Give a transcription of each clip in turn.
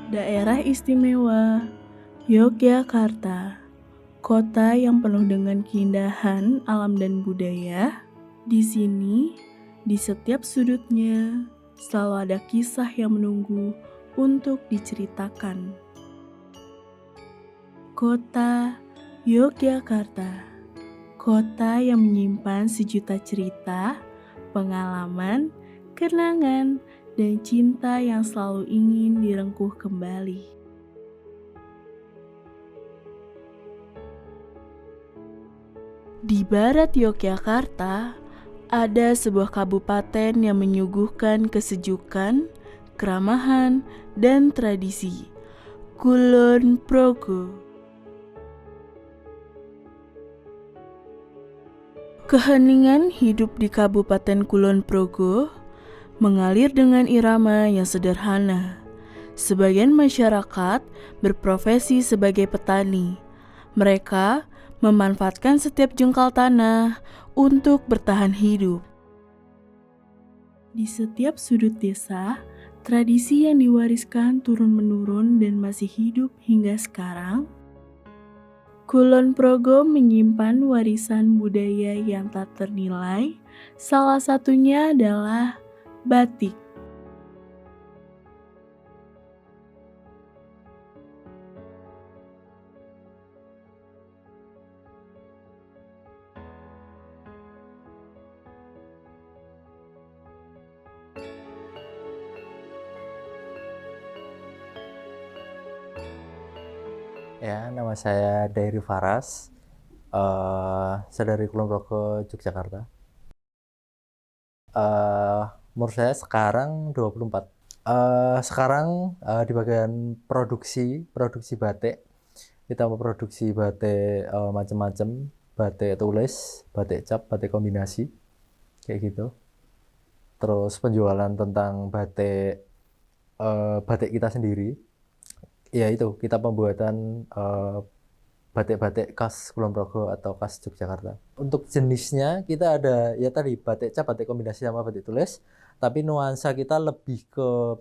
Daerah Istimewa Yogyakarta, kota yang penuh dengan keindahan alam dan budaya. Di sini, di setiap sudutnya, selalu ada kisah yang menunggu untuk diceritakan. Kota Yogyakarta, kota yang menyimpan sejuta cerita, pengalaman, kenangan, dan cinta yang selalu ingin direngkuh kembali. Di barat Yogyakarta, ada sebuah kabupaten yang menyuguhkan kesejukan, keramahan, dan tradisi. Kulon Progo. Keheningan hidup di Kabupaten Kulon Progo mengalir dengan irama yang sederhana. Sebagian masyarakat berprofesi sebagai petani. Mereka memanfaatkan setiap jengkal tanah untuk bertahan hidup. Di setiap sudut desa, tradisi yang diwariskan turun-menurun dan masih hidup hingga sekarang. Kulon Progo menyimpan warisan budaya yang tak ternilai. Salah satunya adalah batik. Ya, nama saya Dairi Faras, saya dari Kulon Progo, Yogyakarta. Umur saya sekarang 24. Sekarang di bagian produksi batik. Kita memproduksi batik macam-macam, batik tulis, batik cap, batik kombinasi, kayak gitu. Terus penjualan tentang batik kita sendiri. Ya itu, kita pembuatan batik-batik khas Kulon Progo atau khas Yogyakarta. Untuk jenisnya kita ada ya tadi batik cap, batik kombinasi sama batik tulis, tapi nuansa kita lebih ke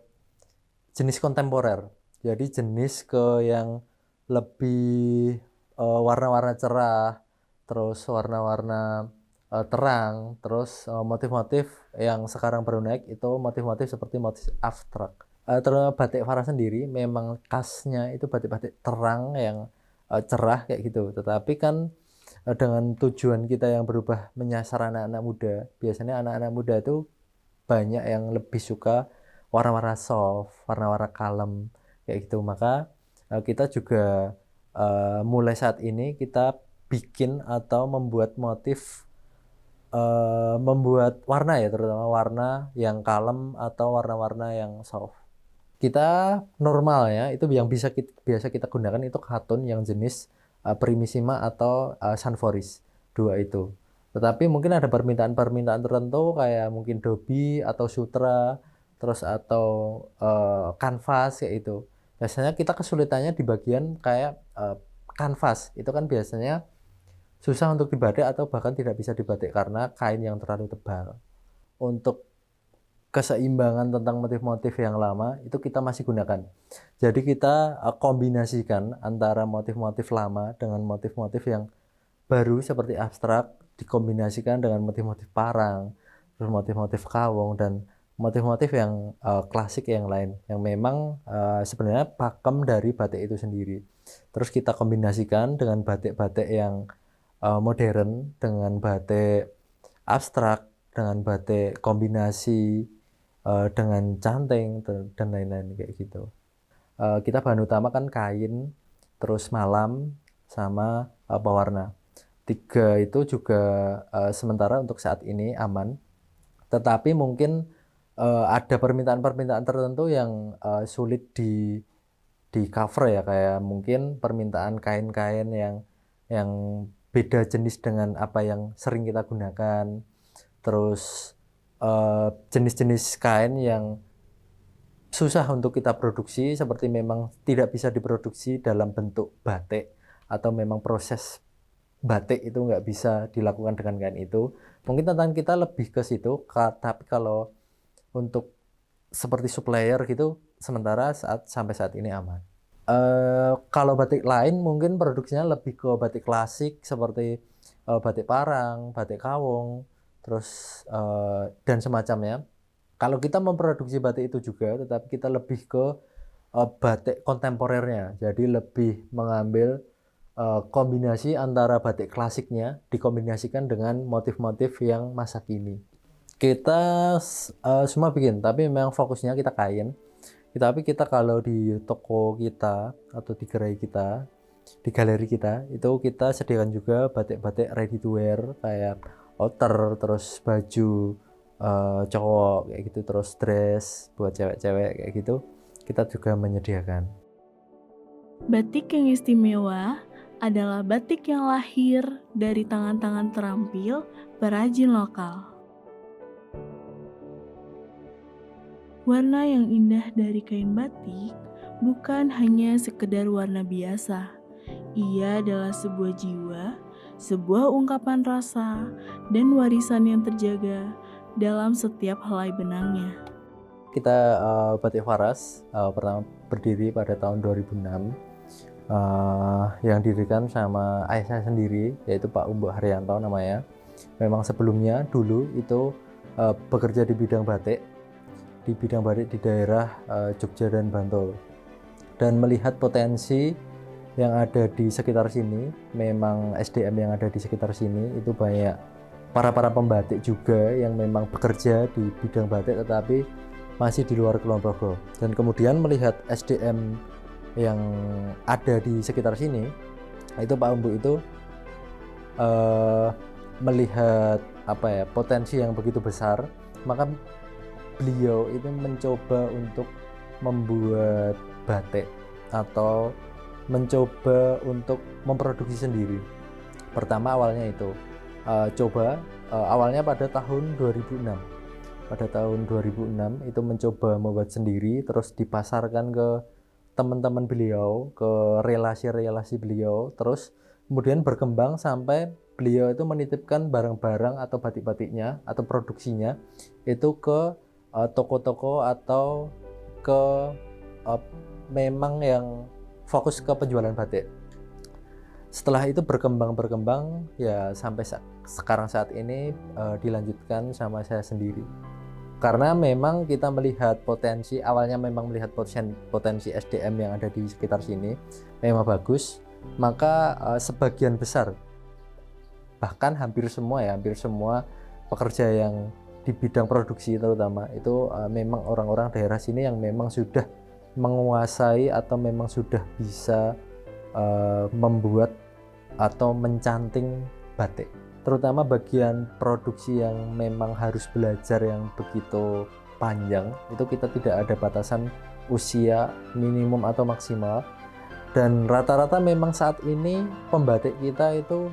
jenis kontemporer. Jadi jenis ke yang lebih warna-warna cerah, terus warna-warna terang, terus motif-motif yang sekarang baru naik itu motif-motif seperti motif abstrak. Terus batik Farah sendiri memang khasnya itu batik-batik terang yang cerah kayak gitu. Tetapi kan dengan tujuan kita yang berubah menyasar anak-anak muda, biasanya anak-anak muda itu banyak yang lebih suka warna-warna soft, warna-warna kalem kayak gitu. Maka kita juga mulai saat ini kita bikin atau membuat warna ya, terutama warna yang kalem atau warna-warna yang soft. Kita normal ya, itu yang biasa kita gunakan itu katun yang jenis Primissima atau Sanforis, dua itu. Tetapi mungkin ada permintaan-permintaan tertentu kayak mungkin Dobi atau Sutra, terus atau kanvas kayak itu. Biasanya kita kesulitannya di bagian kayak kanvas, itu kan biasanya susah untuk dibatik atau bahkan tidak bisa dibatik karena kain yang terlalu tebal. Untuk keseimbangan tentang motif-motif yang lama itu kita masih gunakan. Jadi kita kombinasikan antara motif-motif lama dengan motif-motif yang baru seperti abstrak, dikombinasikan dengan motif-motif parang, terus motif-motif kawong dan motif-motif yang klasik yang lain yang memang sebenarnya pakem dari batik itu sendiri. Terus kita kombinasikan dengan batik-batik yang modern, dengan batik abstrak, dengan batik kombinasi dengan canting dan lain-lain kayak gitu. Kita bahan utama kan kain, terus malam sama pewarna. Tiga itu juga sementara untuk saat ini aman. Tetapi mungkin ada permintaan-permintaan tertentu yang sulit di cover ya, kayak mungkin permintaan kain-kain yang beda jenis dengan apa yang sering kita gunakan. Terus jenis-jenis kain yang susah untuk kita produksi, seperti memang tidak bisa diproduksi dalam bentuk batik atau memang proses batik itu nggak bisa dilakukan dengan kain itu. Mungkin tantangan kita lebih ke situ, tapi kalau untuk seperti supplier gitu, sementara sampai saat ini aman. Kalau batik lain mungkin produksinya lebih ke batik klasik seperti batik Parang, batik Kawung, terus dan semacamnya. Kalau kita memproduksi batik itu juga, tetapi kita lebih ke batik kontemporernya. Jadi lebih mengambil kombinasi antara batik klasiknya dikombinasikan dengan motif-motif yang masa kini. Kita semua bikin, tapi memang fokusnya kita kain. Tapi kita kalau di toko kita atau di gerai kita, di galeri kita, itu kita sediakan juga batik-batik ready to wear kayak outer, terus baju cowok kayak gitu, terus dress buat cewek-cewek kayak gitu. Kita juga menyediakan. Batik yang istimewa adalah batik yang lahir dari tangan-tangan terampil perajin lokal. Warna yang indah dari kain batik bukan hanya sekedar warna biasa. Ia adalah sebuah jiwa, sebuah ungkapan rasa, dan warisan yang terjaga dalam setiap helai benangnya. Kita Batik Waras pertama berdiri pada tahun 2006, yang didirikan sama ayah saya sendiri, yaitu Pak Umbu Haryanto namanya. Memang sebelumnya dulu itu bekerja di bidang batik di daerah Jogja dan Bantul, dan melihat potensi yang ada di sekitar sini. Memang SDM yang ada di sekitar sini itu banyak para pembatik juga yang memang bekerja di bidang batik tetapi masih di luar Kulon Progo. Dan kemudian melihat SDM yang ada di sekitar sini, itu Pak Umbu itu melihat potensi yang begitu besar, maka beliau itu mencoba untuk membuat batik atau mencoba untuk memproduksi sendiri. Pertama awalnya itu awalnya pada tahun 2006. Pada tahun 2006 itu mencoba membuat sendiri, terus dipasarkan ke teman-teman beliau, ke relasi-relasi beliau, terus kemudian berkembang sampai beliau itu menitipkan barang-barang atau batik-batiknya atau produksinya itu ke toko-toko atau ke memang yang fokus ke penjualan batik. Setelah itu berkembang ya sampai sekarang saat ini dilanjutkan sama saya sendiri. Karena memang kita melihat potensi, awalnya memang melihat potensi SDM yang ada di sekitar sini memang bagus, maka sebagian besar, bahkan hampir semua pekerja yang di bidang produksi terutama itu memang orang-orang daerah sini yang memang sudah menguasai atau memang sudah bisa membuat atau mencanting batik. Terutama bagian produksi yang memang harus belajar yang begitu panjang, itu kita tidak ada batasan usia minimum atau maksimal. Dan rata-rata memang saat ini pembatik kita itu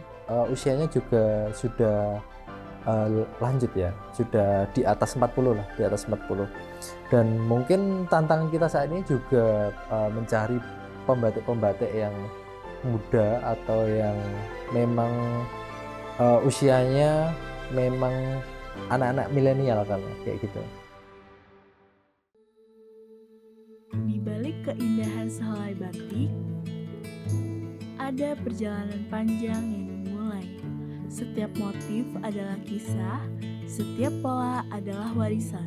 usianya juga sudah lanjut ya, sudah di atas 40 lah, di atas 40. Dan mungkin tantangan kita saat ini juga mencari pembatik-pembatik yang muda atau yang memang usianya memang anak-anak milenial kan, kayak gitu. Di balik keindahan sehelai batik, ada perjalanan panjang yang dimulai. Setiap motif adalah kisah, setiap pola adalah warisan.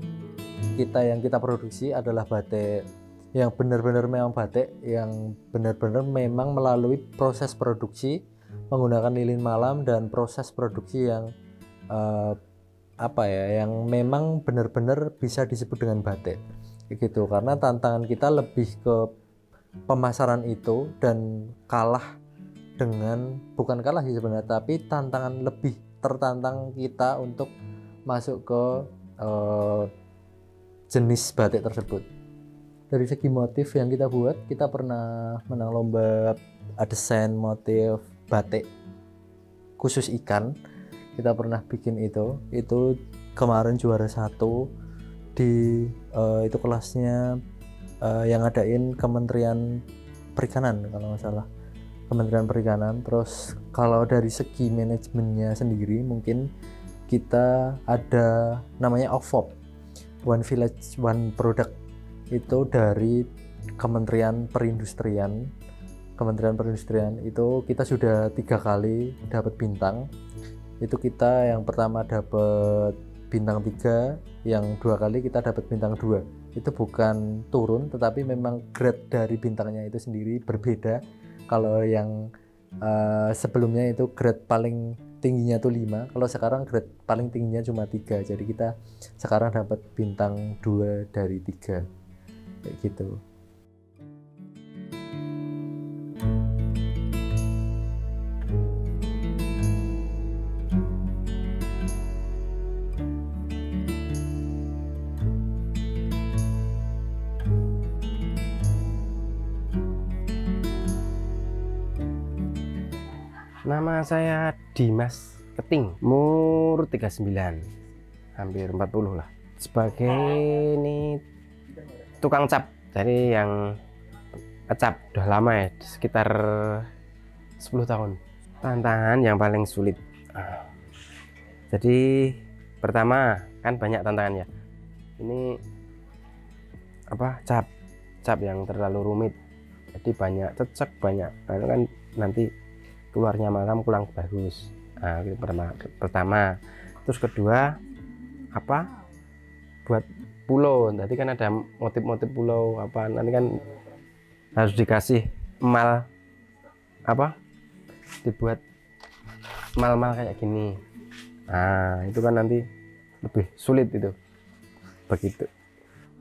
Yang kita produksi adalah batik yang benar-benar memang batik yang benar-benar memang melalui proses produksi menggunakan lilin malam dan proses produksi yang yang memang benar-benar bisa disebut dengan batik gitu. Karena tantangan kita lebih ke pemasaran itu, dan bukan kalah sih sebenarnya, tapi lebih tertantang kita untuk masuk ke jenis batik tersebut. Dari segi motif yang kita buat, kita pernah menang lomba desain motif batik khusus ikan. Kita pernah bikin itu kemarin juara 1 di itu kelasnya yang ngadain Kementerian Perikanan kalau nggak salah, Kementerian Perikanan. Terus kalau dari segi manajemennya sendiri, mungkin kita ada namanya OFOP. One Village One Product itu dari Kementerian Perindustrian. Kementerian Perindustrian itu kita sudah 3 kali dapat bintang. Itu kita yang pertama dapat bintang 3, yang 2 kali kita dapat bintang 2. Itu bukan turun, tetapi memang grade dari bintangnya itu sendiri berbeda. Kalau yang sebelumnya itu grade paling tingginya tuh 5, kalau sekarang grade paling tingginya cuma 3. Jadi kita sekarang dapat bintang 2 dari 3 kayak gitu. Nama saya Dimas Keting, umur 39, hampir 40 lah. Sebagai ini tukang cap, jadi yang ngecap udah lama ya, sekitar 10 tahun. Tantangan yang paling sulit. Jadi pertama kan banyak tantangannya. Ini cap yang terlalu rumit. Jadi banyak cecek, banyak. Nah, kan nanti keluarnya malam kurang bagus. Nah, itu pertama. Terus kedua buat pulau. Nanti kan ada motif-motif pulau nanti kan harus dikasih emal dibuat mal-mal kayak gini. Nah, itu kan nanti lebih sulit itu. Begitu.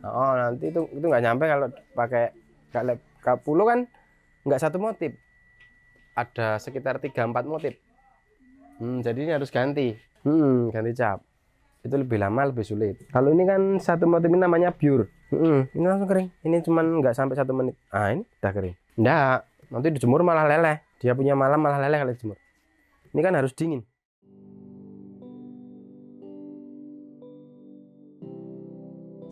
Nanti itu nggak nyampe kalau pakai pulau kan nggak satu motif. Ada sekitar 3-4 motif. Jadi ini harus ganti cap. Itu lebih lama, lebih sulit. Kalau ini kan satu motif ini namanya biur. Ini langsung kering. Ini cuman nggak sampai 1 menit. Ini udah kering. Nggak, nanti dijemur malah leleh. Dia punya malam malah leleh kalau dijemur. Ini kan harus dingin.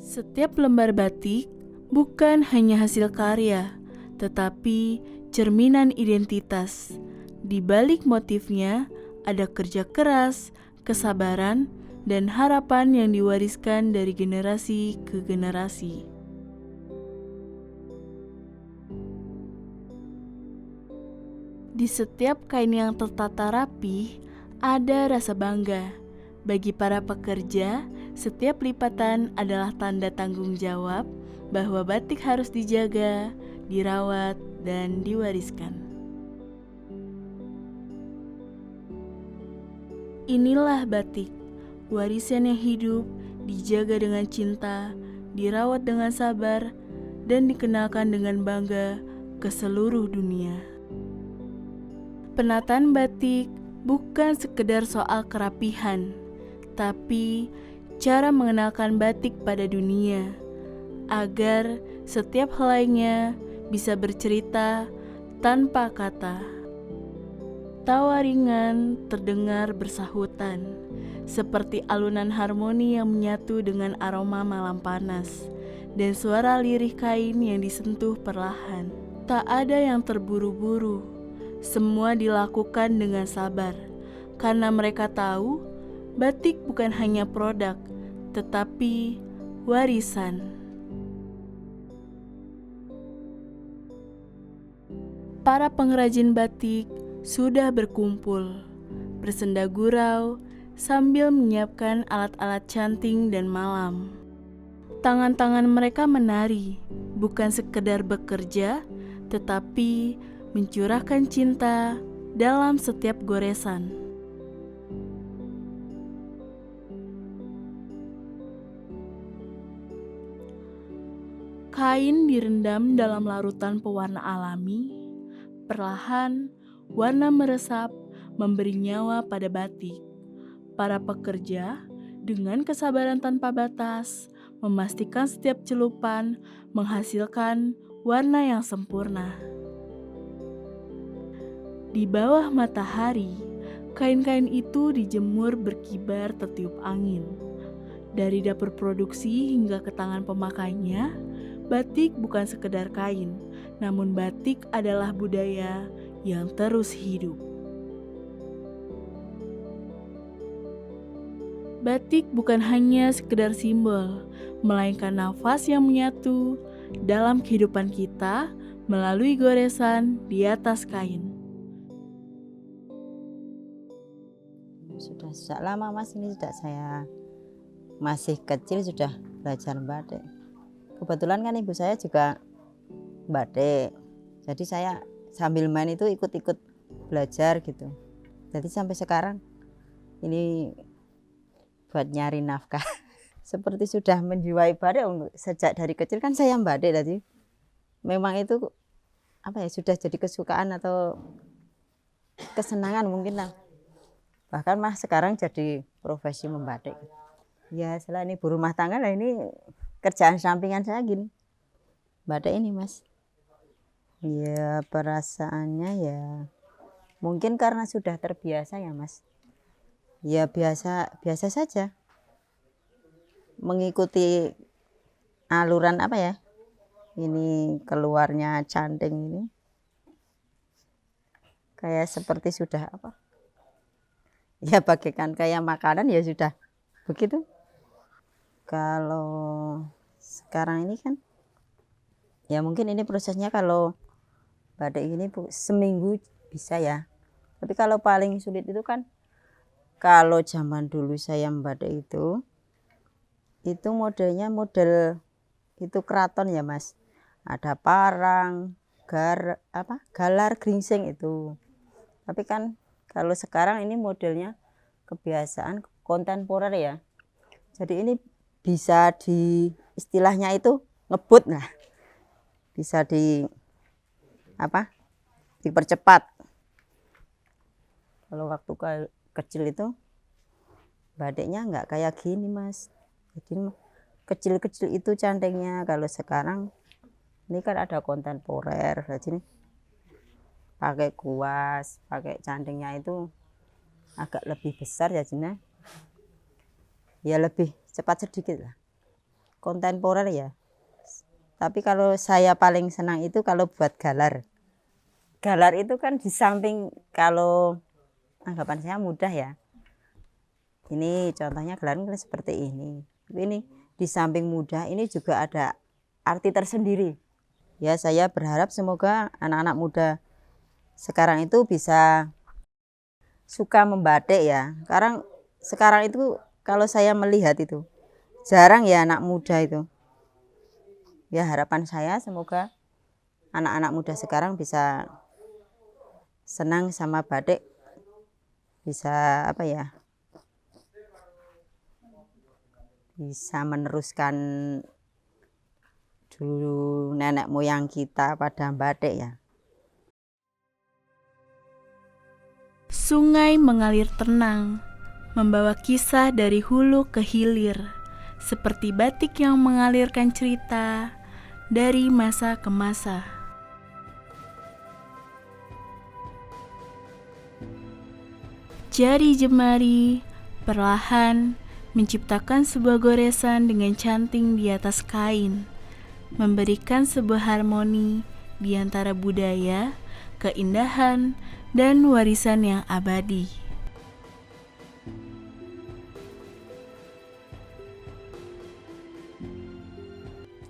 Setiap lembar batik bukan hanya hasil karya, tetapi cerminan identitas. Di balik motifnya ada kerja keras, kesabaran, dan harapan yang diwariskan dari generasi ke generasi. Di setiap kain yang tertata rapi, ada rasa bangga. Bagi para pekerja, setiap lipatan adalah tanda tanggung jawab bahwa batik harus dijaga, dirawat, dan diwariskan. Inilah batik, warisan yang hidup, dijaga dengan cinta, dirawat dengan sabar, dan dikenalkan dengan bangga ke seluruh dunia. Penataan batik bukan sekedar soal kerapihan, tapi cara mengenalkan batik pada dunia, agar setiap helainya bisa bercerita tanpa kata. Tawa ringan terdengar bersahutan, seperti alunan harmoni yang menyatu dengan aroma malam panas, dan suara lirih kain yang disentuh perlahan. Tak ada yang terburu-buru, semua dilakukan dengan sabar, karena mereka tahu batik bukan hanya produk, tetapi warisan. Para pengrajin batik sudah berkumpul, bersenda gurau, sambil menyiapkan alat-alat canting dan malam. Tangan-tangan mereka menari, bukan sekedar bekerja, tetapi mencurahkan cinta dalam setiap goresan. Kain direndam dalam larutan pewarna alami. Perlahan, warna meresap, memberi nyawa pada batik. Para pekerja, dengan kesabaran tanpa batas, memastikan setiap celupan menghasilkan warna yang sempurna. Di bawah matahari, kain-kain itu dijemur berkibar tertiup angin. Dari dapur produksi hingga ke tangan pemakainya, batik bukan sekedar kain, namun batik adalah budaya yang terus hidup. Batik bukan hanya sekedar simbol, melainkan nafas yang menyatu dalam kehidupan kita melalui goresan di atas kain. Sudah sejak lama Mas, ini sudah saya masih kecil sudah belajar batik. Kebetulan kan ibu saya juga batik, jadi saya sambil main itu ikut-ikut belajar gitu. Jadi sampai sekarang ini buat nyari nafkah. Seperti sudah menjiwai batik sejak dari kecil kan saya batik tadi. Memang itu apa ya, sudah jadi kesukaan atau kesenangan mungkin lah. Bahkan Mas sekarang jadi profesi membatik. Ya selain ibu rumah tangga lah, ini kerjaan sampingan saya gini. Batik ini Mas. Ya perasaannya ya mungkin karena sudah terbiasa ya Mas. Ya biasa saja. Mengikuti aluran apa ya? Ini keluarnya canting ini. Kayak seperti sudah apa? Ya bagaikan kayak makanan ya sudah begitu. Kalau sekarang ini kan ya mungkin ini prosesnya, kalau batik ini seminggu bisa ya. Tapi kalau paling sulit itu kan kalau zaman dulu saya membatik itu modelnya model itu keraton ya Mas. Ada parang, galar, geringsing itu. Tapi kan kalau sekarang ini modelnya kebiasaan kontemporer ya. Jadi ini bisa istilahnya itu ngebut, nah bisa dipercepat. Kalau waktu kecil itu batiknya nggak kayak gini Mas. Jadi kecil-kecil itu cantingnya. Kalau sekarang ini kan ada kontemporer, jadi pakai kuas, pakai cantingnya itu agak lebih besar ya Jina. Ya lebih cepat sedikit lah. Kontemporer ya. Tapi kalau saya paling senang itu kalau buat galar. Galar itu kan di samping, kalau anggapan saya mudah ya. Ini contohnya galar ini seperti ini. Ini di samping mudah, ini juga ada arti tersendiri. Ya saya berharap semoga anak-anak muda sekarang itu bisa suka membatik ya. Sekarang itu kalau saya melihat itu jarang ya anak muda itu. Ya harapan saya semoga anak-anak muda sekarang bisa senang sama batik, bisa apa ya, bisa meneruskan dulu nenek moyang kita pada batik ya. Sungai mengalir tenang, membawa kisah dari hulu ke hilir, seperti batik yang mengalirkan cerita dari masa ke masa. Jari jemari perlahan menciptakan sebuah goresan dengan canting di atas kain, memberikan sebuah harmoni di antara budaya, keindahan, dan warisan yang abadi.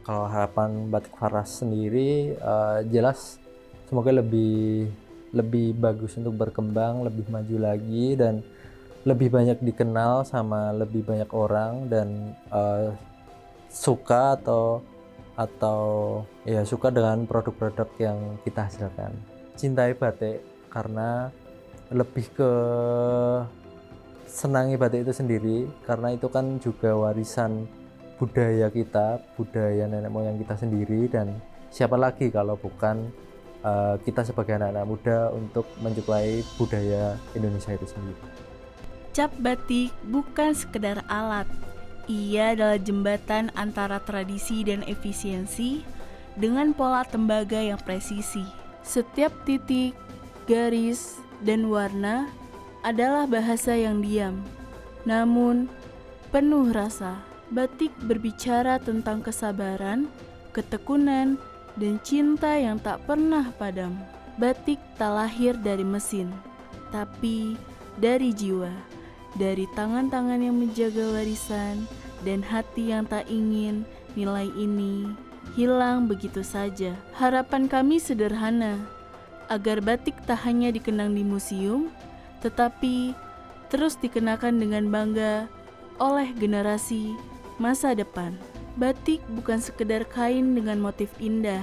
Kalau harapan Batik Faras sendiri jelas semoga lebih bagus untuk berkembang, lebih maju lagi, dan lebih banyak dikenal sama lebih banyak orang, dan suka ya suka dengan produk-produk yang kita hasilkan. Cintai batik karena lebih ke senangi batik itu sendiri, karena itu kan juga warisan budaya kita, budaya nenek moyang kita sendiri, dan siapa lagi kalau bukan kita sebagai anak-anak muda untuk menyukai budaya Indonesia itu sendiri. Cap batik bukan sekedar alat, ia adalah jembatan antara tradisi dan efisiensi dengan pola tembaga yang presisi. Setiap titik, garis, dan warna adalah bahasa yang diam, namun penuh rasa. Batik berbicara tentang kesabaran, ketekunan, dan cinta yang tak pernah padam. Batik tak lahir dari mesin, tapi dari jiwa, dari tangan-tangan yang menjaga warisan, dan hati yang tak ingin nilai ini hilang begitu saja. Harapan kami sederhana, agar batik tak hanya dikenang di museum, tetapi terus dikenakan dengan bangga oleh generasi masa depan. Batik bukan sekedar kain dengan motif indah.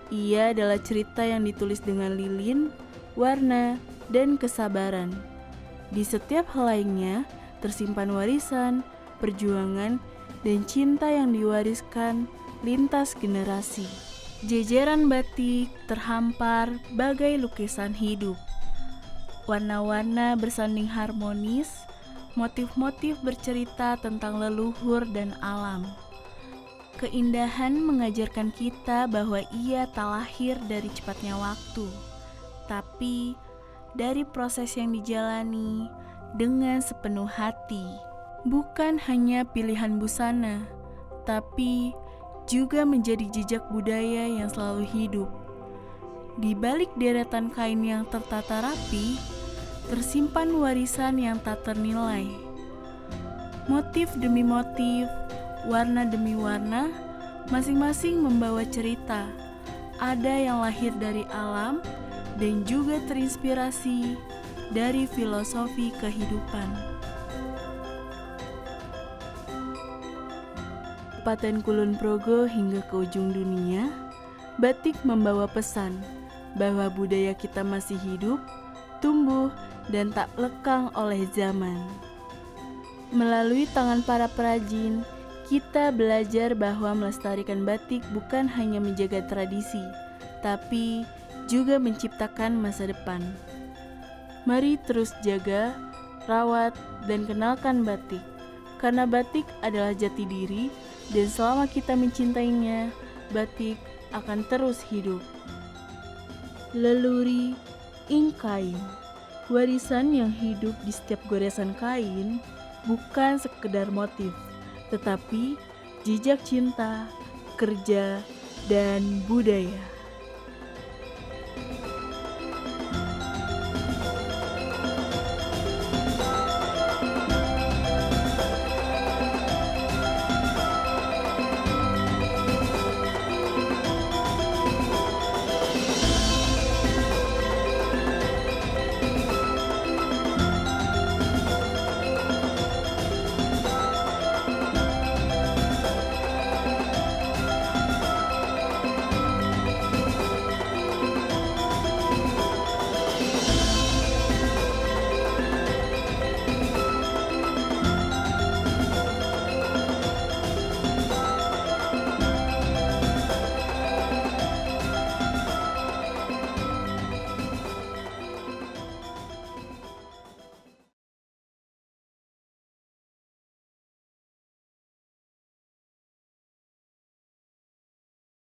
Ia adalah cerita yang ditulis dengan lilin, warna, dan kesabaran. Di setiap helainya tersimpan warisan, perjuangan, dan cinta yang diwariskan lintas generasi. Jejeran batik terhampar bagai lukisan hidup. Warna-warna bersanding harmonis, motif-motif bercerita tentang leluhur dan alam. Keindahan mengajarkan kita bahwa ia tak lahir dari cepatnya waktu, tapi dari proses yang dijalani dengan sepenuh hati. Bukan hanya pilihan busana, tapi juga menjadi jejak budaya yang selalu hidup. Di balik deretan kain yang tertata rapi, tersimpan warisan yang tak ternilai. Motif demi motif, warna demi warna, masing-masing membawa cerita. Ada yang lahir dari alam dan juga terinspirasi dari filosofi kehidupan. Kabupaten Kulon Progo hingga ke ujung dunia, batik membawa pesan bahwa budaya kita masih hidup, tumbuh, dan tak lekang oleh zaman. Melalui tangan para perajin, kita belajar bahwa melestarikan batik bukan hanya menjaga tradisi, tapi juga menciptakan masa depan. Mari terus jaga, rawat, dan kenalkan batik, karena batik adalah jati diri, dan selama kita mencintainya, batik akan terus hidup. Leluri ing kain, warisan yang hidup di setiap goresan kain, bukan sekedar motif, tetapi jejak cinta, kerja, dan budaya.